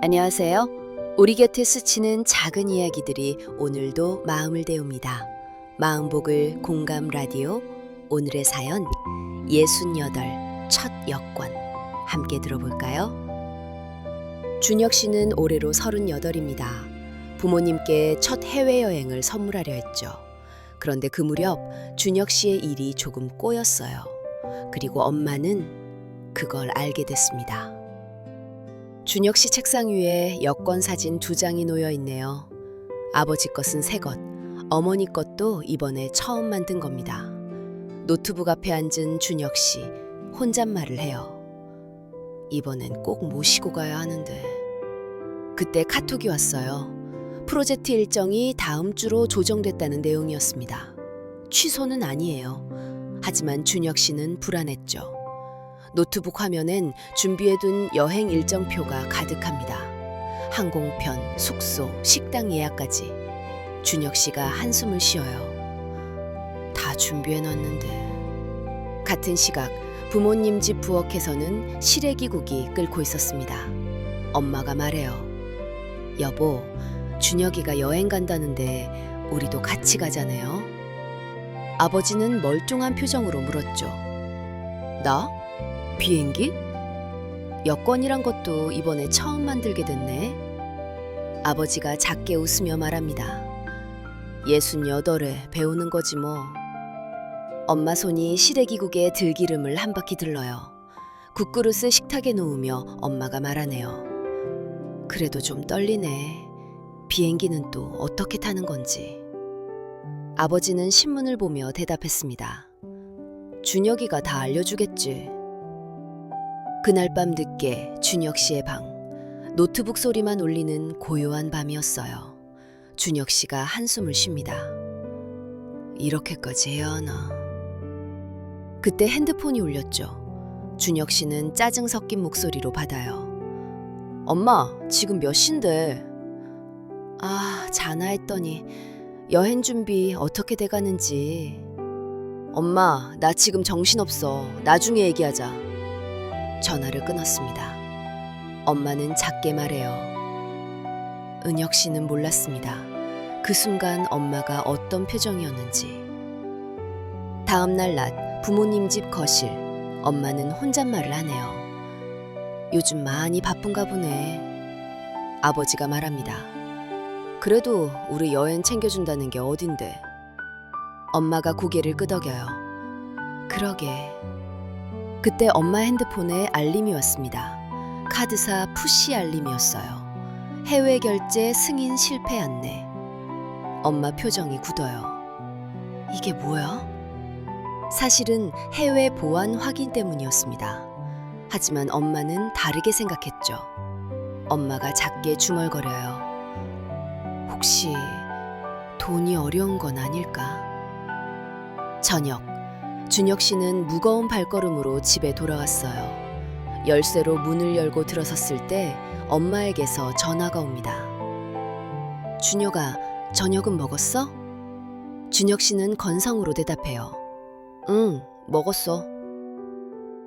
안녕하세요. 우리 곁에 스치는 작은 이야기들이 오늘도 마음을 데웁니다. 마음복을 공감 라디오 오늘의 사연 68 첫 여권 함께 들어볼까요? 준혁 씨는 올해로 38입니다. 부모님께 첫 해외여행을 선물하려 했죠. 그런데 그 무렵 준혁 씨의 일이 조금 꼬였어요. 그리고 엄마는 그걸 알게 됐습니다. 준혁 씨 책상 위에 여권 사진 2장이 놓여 있네요. 아버지 것은 새 것, 어머니 것도 이번에 처음 만든 겁니다. 노트북 앞에 앉은 준혁 씨, 혼잣말을 해요. 이번엔 꼭 모시고 가야 하는데. 그때 카톡이 왔어요. 프로젝트 일정이 다음 주로 조정됐다는 내용이었습니다. 취소는 아니에요. 하지만 준혁 씨는 불안했죠. 노트북 화면엔 준비해둔 여행 일정표가 가득합니다. 항공편, 숙소, 식당 예약까지. 준혁 씨가 한숨을 쉬어요. 다 준비해놨는데. 같은 시각 부모님 집 부엌에서는 시래기국이 끓고 있었습니다. 엄마가 말해요. 여보, 준혁이가 여행 간다는데 우리도 같이 가자네요. 아버지는 멀뚱한 표정으로 물었죠. 나? 비행기? 여권이란 것도 이번에 처음 만들게 됐네. 아버지가 작게 웃으며 말합니다. 68에 배우는 거지 뭐. 엄마 손이 시래기국에 들기름을 한 바퀴 들러요. 국그릇을 식탁에 놓으며 엄마가 말하네요. 그래도 좀 떨리네. 비행기는 또 어떻게 타는 건지. 아버지는 신문을 보며 대답했습니다. 준혁이가 다 알려주겠지. 그날 밤 늦게 준혁 씨의 방, 노트북 소리만 울리는 고요한 밤이었어요. 준혁 씨가 한숨을 쉽니다. 이렇게까지 해야 하나. 그때 핸드폰이 울렸죠. 준혁 씨는 짜증 섞인 목소리로 받아요. 엄마, 지금 몇 시인데? 아, 자나했더니 여행 준비 어떻게 돼가는지. 엄마, 나 지금 정신없어. 나중에 얘기하자. 전화를 끊었습니다. 엄마는 작게 말해요. 은혁 씨는 몰랐습니다. 그 순간 엄마가 어떤 표정이었는지. 다음 날 낮 부모님 집 거실, 엄마는 혼잣말을 하네요. 요즘 많이 바쁜가 보네. 아버지가 말합니다. 그래도 우리 여행 챙겨준다는 게 어딘데. 엄마가 고개를 끄덕여요. 그러게. 그때 엄마 핸드폰에 알림이 왔습니다. 카드사 푸시 알림이었어요. 해외 결제 승인 실패 안내. 엄마 표정이 굳어요. 이게 뭐야? 사실은 해외 보안 확인 때문이었습니다. 하지만 엄마는 다르게 생각했죠. 엄마가 작게 중얼거려요. 혹시 돈이 어려운 건 아닐까? 저녁. 준혁 씨는 무거운 발걸음으로 집에 돌아왔어요. 열쇠로 문을 열고 들어섰을 때 엄마에게서 전화가 옵니다. 준혁아, 저녁은 먹었어? 준혁 씨는 건성으로 대답해요. 응, 먹었어.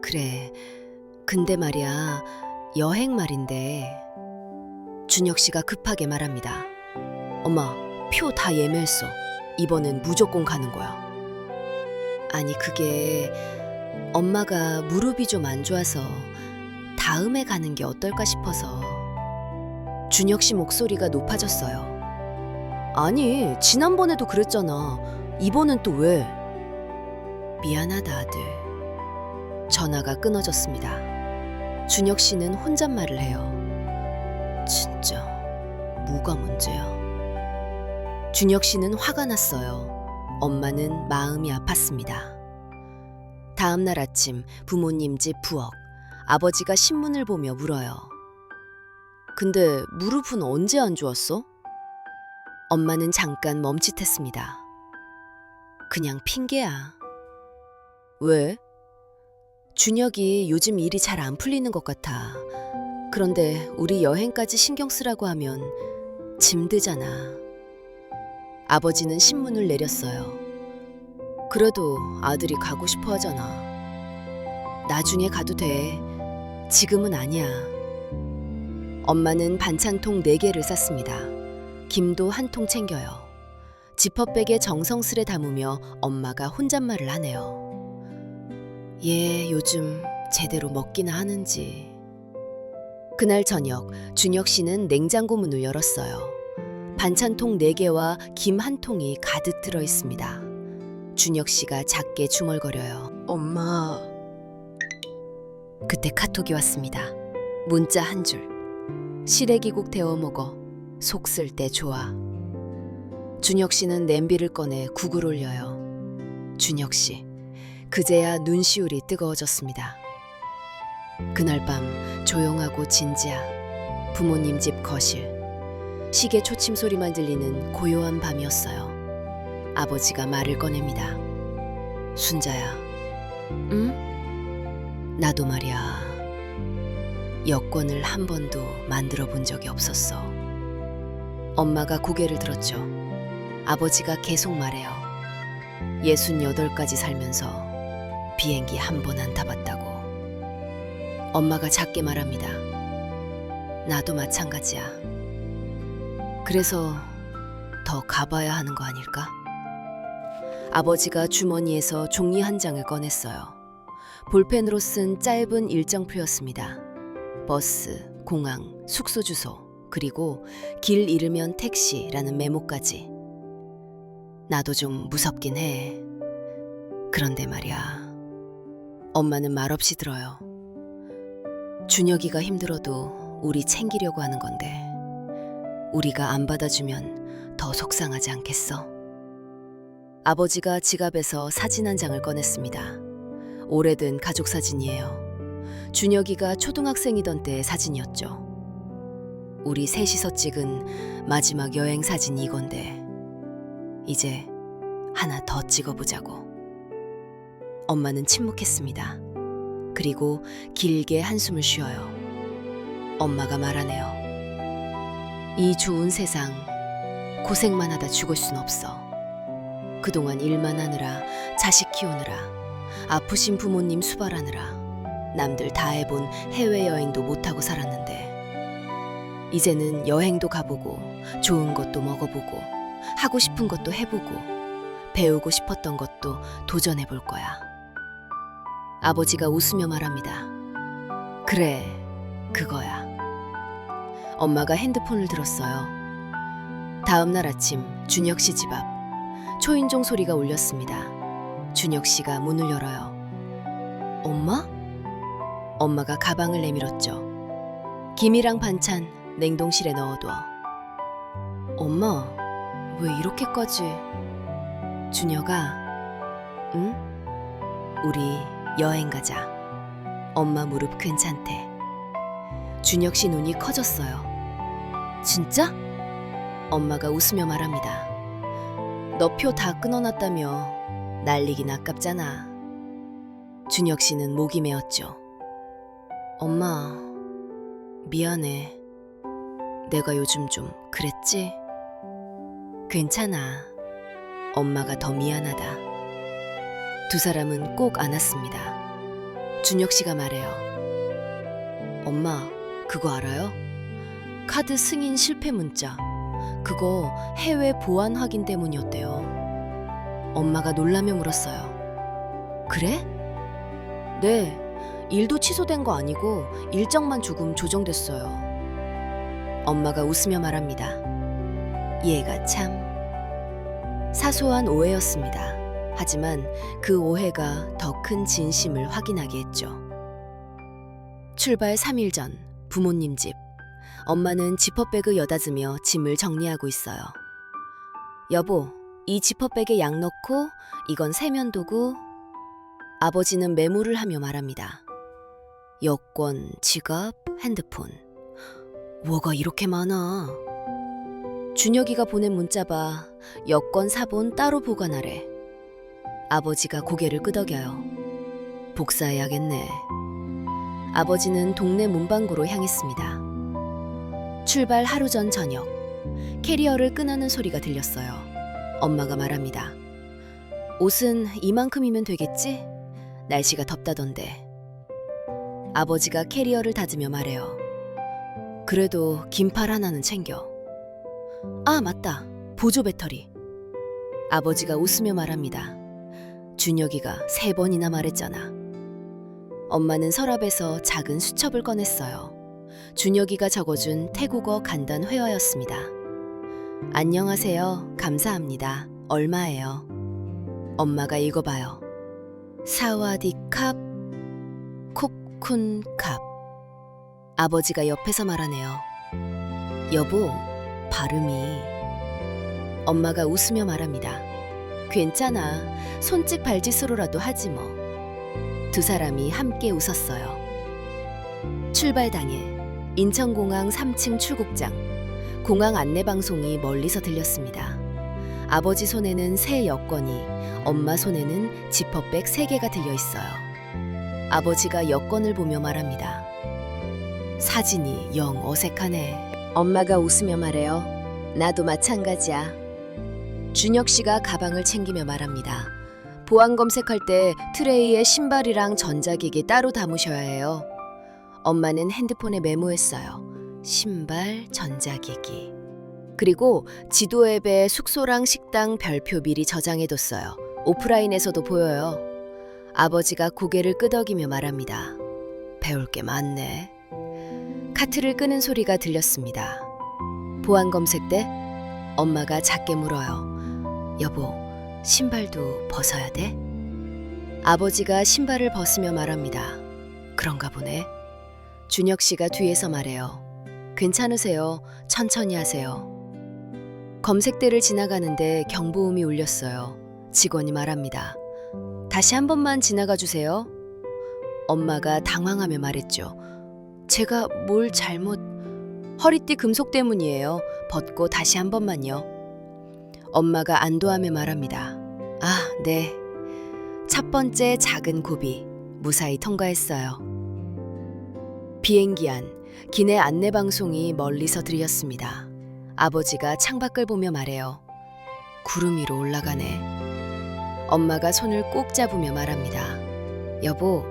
그래, 근데 말이야, 여행 말인데. 준혁 씨가 급하게 말합니다. 엄마, 표 다 예매했어. 이번엔 무조건 가는 거야. 아니 그게 엄마가 무릎이 좀 안 좋아서 다음에 가는 게 어떨까 싶어서. 준혁 씨 목소리가 높아졌어요. 아니 지난번에도 그랬잖아. 이번엔 또 왜? 미안하다 아들. 전화가 끊어졌습니다. 준혁 씨는 혼잣말을 해요. 진짜 뭐가 문제야? 준혁 씨는 화가 났어요. 엄마는 마음이 아팠습니다. 다음 날 아침 부모님 집 부엌, 아버지가 신문을 보며 물어요. 근데 무릎은 언제 안 좋았어? 엄마는 잠깐 멈칫했습니다. 그냥 핑계야. 왜? 준혁이 요즘 일이 잘 안 풀리는 것 같아. 그런데 우리 여행까지 신경 쓰라고 하면 짐들잖아. 아버지는 신문을 내렸어요. 그래도 아들이 가고 싶어 하잖아. 나중에 가도 돼. 지금은 아니야. 엄마는 반찬통 4개를 쌌습니다. 김도 한 통 챙겨요. 지퍼백에 정성스레 담으며 엄마가 혼잣말을 하네요. 얘 요즘 제대로 먹기나 하는지. 그날 저녁 준혁 씨는 냉장고 문을 열었어요. 반찬통 4개와 김 한 통이 가득 들어 있습니다. 준혁 씨가 작게 중얼거려요. 엄마. 그때 카톡이 왔습니다. 문자 한 줄. 시래기국 데워 먹어. 속 쓸 때 좋아. 준혁 씨는 냄비를 꺼내 국을 올려요. 준혁 씨, 그제야 눈시울이 뜨거워졌습니다. 그날 밤 조용하고 진지한 부모님 집 거실. 시계 초침 소리만 들리는 고요한 밤이었어요. 아버지가 말을 꺼냅니다. 순자야, 응? 나도 말이야. 여권을 한 번도 만들어 본 적이 없었어. 엄마가 고개를 들었죠. 아버지가 계속 말해요. 68까지 살면서 비행기 한 번 안 타봤다고. 엄마가 작게 말합니다. 나도 마찬가지야. 그래서 더 가봐야 하는 거 아닐까? 아버지가 주머니에서 종이 한 장을 꺼냈어요. 볼펜으로 쓴 짧은 일정표였습니다. 버스, 공항, 숙소 주소, 그리고 길 잃으면 택시라는 메모까지. 나도 좀 무섭긴 해. 그런데 말이야. 엄마는 말없이 들어요. 준혁이가 힘들어도 우리 챙기려고 하는 건데 우리가 안 받아주면 더 속상하지 않겠어? 아버지가 지갑에서 사진 한 장을 꺼냈습니다. 오래된 가족 사진이에요. 준혁이가 초등학생이던 때의 사진이었죠. 우리 셋이서 찍은 마지막 여행 사진이 이건데 이제 하나 더 찍어보자고. 엄마는 침묵했습니다. 그리고 길게 한숨을 쉬어요. 엄마가 말하네요. 이 좋은 세상 고생만 하다 죽을 순 없어. 그동안 일만 하느라 자식 키우느라 아프신 부모님 수발하느라 남들 다 해본 해외여행도 못하고 살았는데 이제는 여행도 가보고 좋은 것도 먹어보고 하고 싶은 것도 해보고 배우고 싶었던 것도 도전해볼 거야. 아버지가 웃으며 말합니다. 그래, 그거야. 엄마가 핸드폰을 들었어요. 다음 날 아침 준혁 씨 집 앞 초인종 소리가 울렸습니다. 준혁 씨가 문을 열어요. 엄마? 엄마가 가방을 내밀었죠. 김이랑 반찬 냉동실에 넣어둬. 엄마, 왜 이렇게까지? 준혁아, 응? 우리 여행 가자. 엄마 무릎 괜찮대. 준혁 씨 눈이 커졌어요. 진짜? 엄마가 웃으며 말합니다. 너 표 다 끊어놨다며 날리긴 아깝잖아. 준혁 씨는 목이 메었죠. 엄마, 미안해. 내가 요즘 좀 그랬지? 괜찮아. 엄마가 더 미안하다. 두 사람은 꼭 안았습니다. 준혁 씨가 말해요. 엄마, 그거 알아요? 카드 승인 실패 문자. 그거 해외 보안 확인 때문이었대요. 엄마가 놀라며 물었어요. 그래? 네, 일도 취소된 거 아니고 일정만 조금 조정됐어요. 엄마가 웃으며 말합니다. 얘가 참. 사소한 오해였습니다. 하지만 그 오해가 더 큰 진심을 확인하게 했죠. 출발 3일 전 부모님 집. 엄마는 지퍼백을 여닫으며 짐을 정리하고 있어요. 여보, 이 지퍼백에 약 넣고 이건 세면도구. 아버지는 메모를 하며 말합니다. 여권, 지갑, 핸드폰. 뭐가 이렇게 많아? 준혁이가 보낸 문자 봐. 여권 사본 따로 보관하래. 아버지가 고개를 끄덕여요. 복사해야겠네. 아버지는 동네 문방구로 향했습니다. 출발 하루 전 저녁. 캐리어를 끄는 소리가 들렸어요. 엄마가 말합니다. 옷은 이만큼이면 되겠지? 날씨가 덥다던데. 아버지가 캐리어를 닫으며 말해요. 그래도 긴팔 하나는 챙겨. 아, 맞다. 보조 배터리. 아버지가 웃으며 말합니다. 준혁이가 3번이나 말했잖아. 엄마는 서랍에서 작은 수첩을 꺼냈어요. 준혁이가 적어준 태국어 간단 회화였습니다. 안녕하세요. 감사합니다. 얼마예요? 엄마가 읽어봐요. 사와디캅 콥쿤캅. 아버지가 옆에서 말하네요. 여보, 발음이. 엄마가 웃으며 말합니다. 괜찮아. 손짓 발짓으로라도 하지 뭐. 두 사람이 함께 웃었어요. 출발 당일 인천공항 3층 출국장. 공항 안내방송이 멀리서 들렸습니다. 아버지 손에는 새 여권이, 엄마 손에는 지퍼백 3개가 들려있어요. 아버지가 여권을 보며 말합니다. 사진이 영 어색하네. 엄마가 웃으며 말해요. 나도 마찬가지야. 준혁 씨가 가방을 챙기며 말합니다. 보안 검색할 때 트레이에 신발이랑 전자기기 따로 담으셔야 해요. 엄마는 핸드폰에 메모했어요. 신발, 전자기기. 그리고 지도 앱에 숙소랑 식당 별표 미리 저장해뒀어요. 오프라인에서도 보여요. 아버지가 고개를 끄덕이며 말합니다. 배울 게 많네. 카트를 끄는 소리가 들렸습니다. 보안 검색 때 엄마가 작게 물어요. 여보, 신발도 벗어야 돼? 아버지가 신발을 벗으며 말합니다. 그런가 보네. 준혁 씨가 뒤에서 말해요. 괜찮으세요. 천천히 하세요. 검색대를 지나가는데 경보음이 울렸어요. 직원이 말합니다. 다시 한 번만 지나가 주세요. 엄마가 당황하며 말했죠. 제가 뭘 잘못... 허리띠 금속 때문이에요. 벗고 다시 한 번만요. 엄마가 안도하며 말합니다. 아, 네. 첫 번째 작은 고비 무사히 통과했어요. 비행기 안 기내 안내방송이 멀리서 들렸습니다. 아버지가 창밖을 보며 말해요. 구름 위로 올라가네. 엄마가 손을 꼭 잡으며 말합니다. 여보,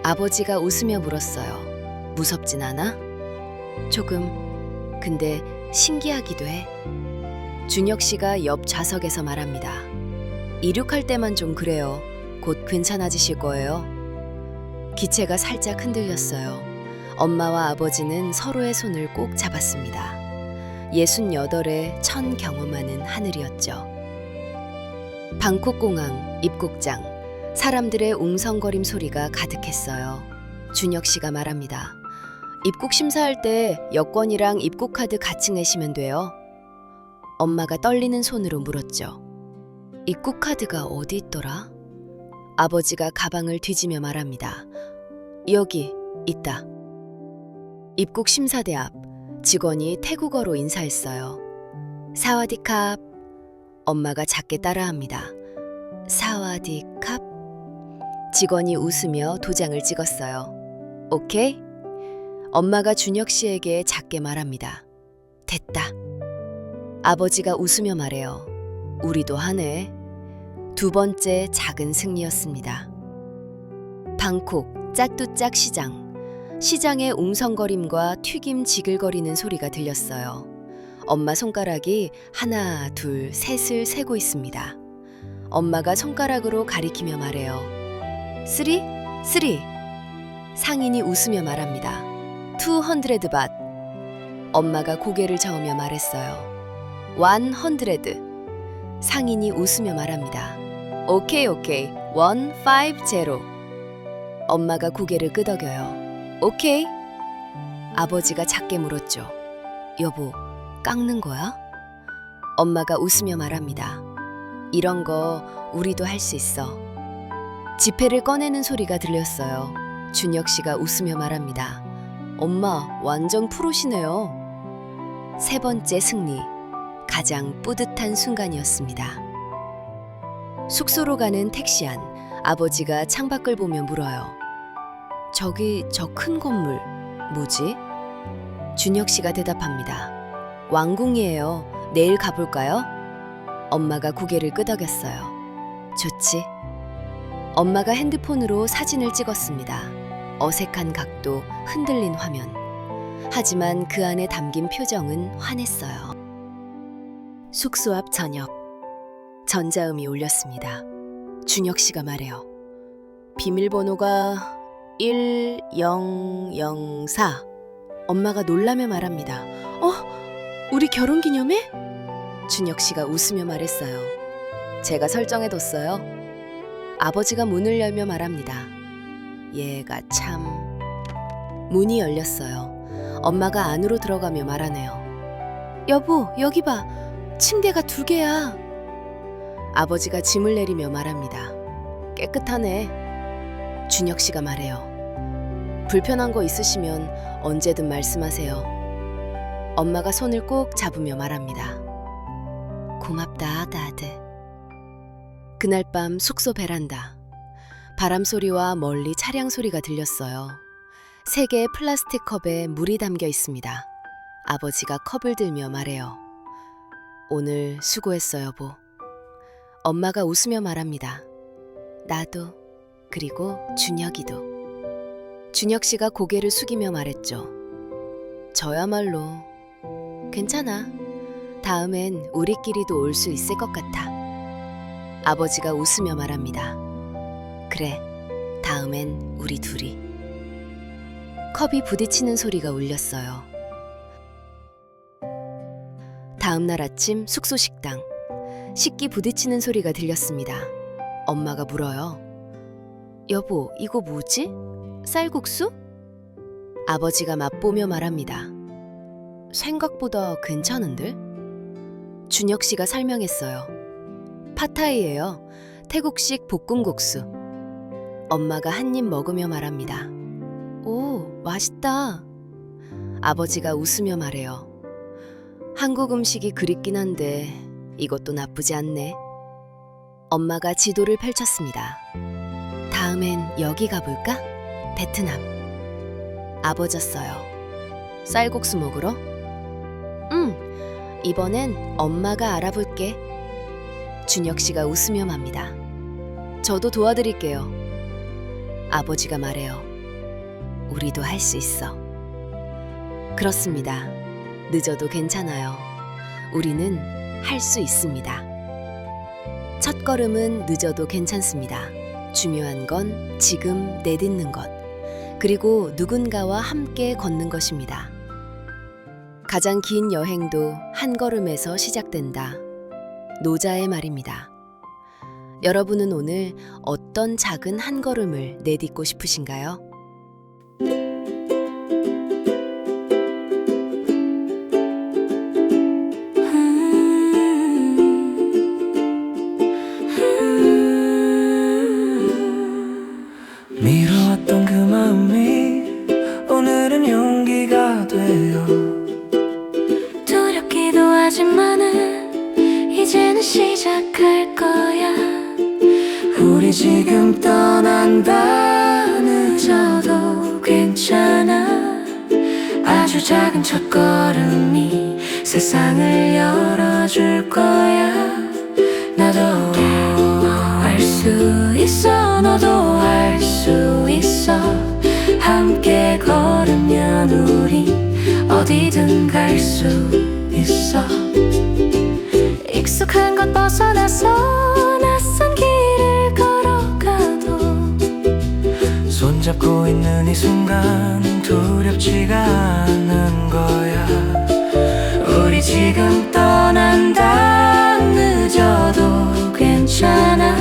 아버지가 웃으며 물었어요. 무섭진 않아? 조금. 근데 신기하기도 해. 준혁 씨가 옆 좌석에서 말합니다. 이륙할 때만 좀 그래요. 곧 괜찮아지실 거예요. 기체가 살짝 흔들렸어요. 엄마와 아버지는 서로의 손을 꼭 잡았습니다. 68에 천 경험하는 하늘이었죠. 방콕공항 입국장. 사람들의 웅성거림 소리가 가득했어요. 준혁 씨가 말합니다. 입국 심사할 때 여권이랑 입국카드 같이 내시면 돼요. 엄마가 떨리는 손으로 물었죠. 입국카드가 어디 있더라? 아버지가 가방을 뒤지며 말합니다. 여기 있다. 입국 심사대 앞 직원이 태국어로 인사했어요. 사와디캅. 엄마가 작게 따라합니다. 사와디캅. 직원이 웃으며 도장을 찍었어요. 오케이? 엄마가 준혁 씨에게 작게 말합니다. 됐다. 아버지가 웃으며 말해요. 우리도 하네. 두 번째 작은 승리였습니다. 방콕 짜뚜짝 시장. 시장의 웅성거림과 튀김 지글거리는 소리가 들렸어요. 엄마 손가락이 하나, 둘, 셋을 세고 있습니다. 엄마가 손가락으로 가리키며 말해요. 3? 3. 상인이 웃으며 말합니다. 200밭. 엄마가 고개를 저으며 말했어요. 100. 상인이 웃으며 말합니다. 오케이. 150. 엄마가 고개를 끄덕여요. 오케이? 아버지가 작게 물었죠. 여보, 깎는 거야? 엄마가 웃으며 말합니다. 이런 거 우리도 할 수 있어. 지폐를 꺼내는 소리가 들렸어요. 준혁 씨가 웃으며 말합니다. 엄마, 완전 프로시네요. 세 번째 승리. 가장 뿌듯한 순간이었습니다. 숙소로 가는 택시 안. 아버지가 창밖을 보며 물어요. 저기 저 큰 건물 뭐지? 준혁 씨가 대답합니다. 왕궁이에요. 내일 가볼까요? 엄마가 고개를 끄덕였어요. 좋지. 엄마가 핸드폰으로 사진을 찍었습니다. 어색한 각도, 흔들린 화면. 하지만 그 안에 담긴 표정은 환했어요. 숙소 앞 저녁. 전자음이 울렸습니다. 준혁 씨가 말해요. 비밀번호가 1004. 엄마가 놀라며 말합니다. 우리 결혼기념회? 준혁 씨가 웃으며 말했어요. 제가 설정해뒀어요. 아버지가 문을 열며 말합니다. 얘가 참... 문이 열렸어요. 엄마가 안으로 들어가며 말하네요. 여보, 여기 봐. 침대가 2개야. 아버지가 짐을 내리며 말합니다. 깨끗하네. 준혁 씨가 말해요. 불편한 거 있으시면 언제든 말씀하세요. 엄마가 손을 꼭 잡으며 말합니다. 고맙다, 아들. 그날 밤 숙소 베란다. 바람 소리와 멀리 차량 소리가 들렸어요. 3개의 플라스틱 컵에 물이 담겨 있습니다. 아버지가 컵을 들며 말해요. 오늘 수고했어, 여보. 엄마가 웃으며 말합니다. 나도, 그리고 준혁이도. 준혁 씨가 고개를 숙이며 말했죠. 저야말로 괜찮아. 다음엔 우리끼리도 올 수 있을 것 같아. 아버지가 웃으며 말합니다. 그래, 다음엔 우리 둘이. 컵이 부딪히는 소리가 울렸어요. 다음 날 아침 숙소 식당. 식기 부딪히는 소리가 들렸습니다. 엄마가 물어요. 여보, 이거 뭐지? 쌀국수? 아버지가 맛보며 말합니다. 생각보다 괜찮은데? 준혁 씨가 설명했어요. 팟타이예요. 태국식 볶음국수. 엄마가 한 입 먹으며 말합니다. 오, 맛있다. 아버지가 웃으며 말해요. 한국 음식이 그립긴 한데 이것도 나쁘지 않네. 엄마가 지도를 펼쳤습니다. 다음엔 여기 가볼까? 베트남. 아버졌어요. 쌀국수 먹으러? 이번엔 엄마가 알아볼게. 준혁 씨가 웃으며 맙니다. 저도 도와드릴게요. 아버지가 말해요. 우리도 할 수 있어. 그렇습니다. 늦어도 괜찮아요. 우리는 할 수 있습니다. 첫 걸음은 늦어도 괜찮습니다. 중요한 건 지금 내딛는 것, 그리고 누군가와 함께 걷는 것입니다. 가장 긴 여행도 한 걸음에서 시작된다. 노자의 말입니다. 여러분은 오늘 어떤 작은 한 걸음을 내딛고 싶으신가요? 미뤄왔던 그 마음이 오늘은 용기가 되어 두렵기도 하지만은 이제는 시작할 거야. 우리 지금 떠난다. 늦어도 괜찮아. 아주 작은 첫걸음이 세상을 열어줄 거야. 나도 할 수 있어. 너도 할 수 있어. 함께 걸으면 우리 어디든 갈 수 있어. 익숙한 것 벗어나서 낯선 길을 걸어가도 손잡고 있는 이 순간 두렵지가 않은 거야. 우리 지금 떠난다. 늦어도 괜찮아.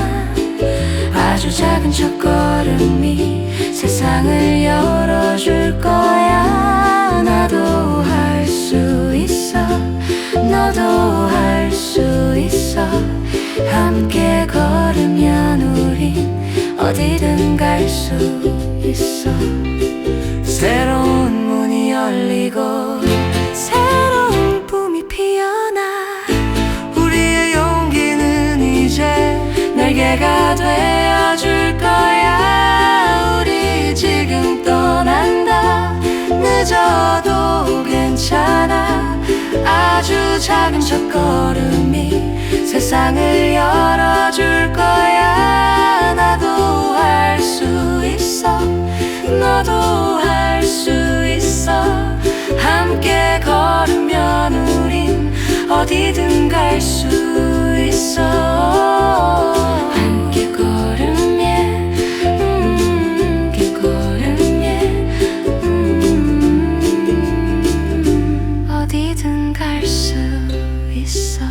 아주 작은 첫걸음이 세상을 열어줄 거야. 나도 할 수 있어. 너도 할 수 있어. 함께 걸으면 우린 어디든 갈 수 있어. 새로운 문이 열리고 새로운 봄이 피어나. 우리의 용기는 이제 날개가 되어줄 거야. 우리 지금 떠난다. 늦어도 괜찮아. 아주 작은 첫걸음이 세상을 열어줄 거야. 나도 할 수 있어. 너도 할 수 있어. 어디든 갈 수 있어. 함께 걸음에 함께 걸음에 어디든 갈 수 있어.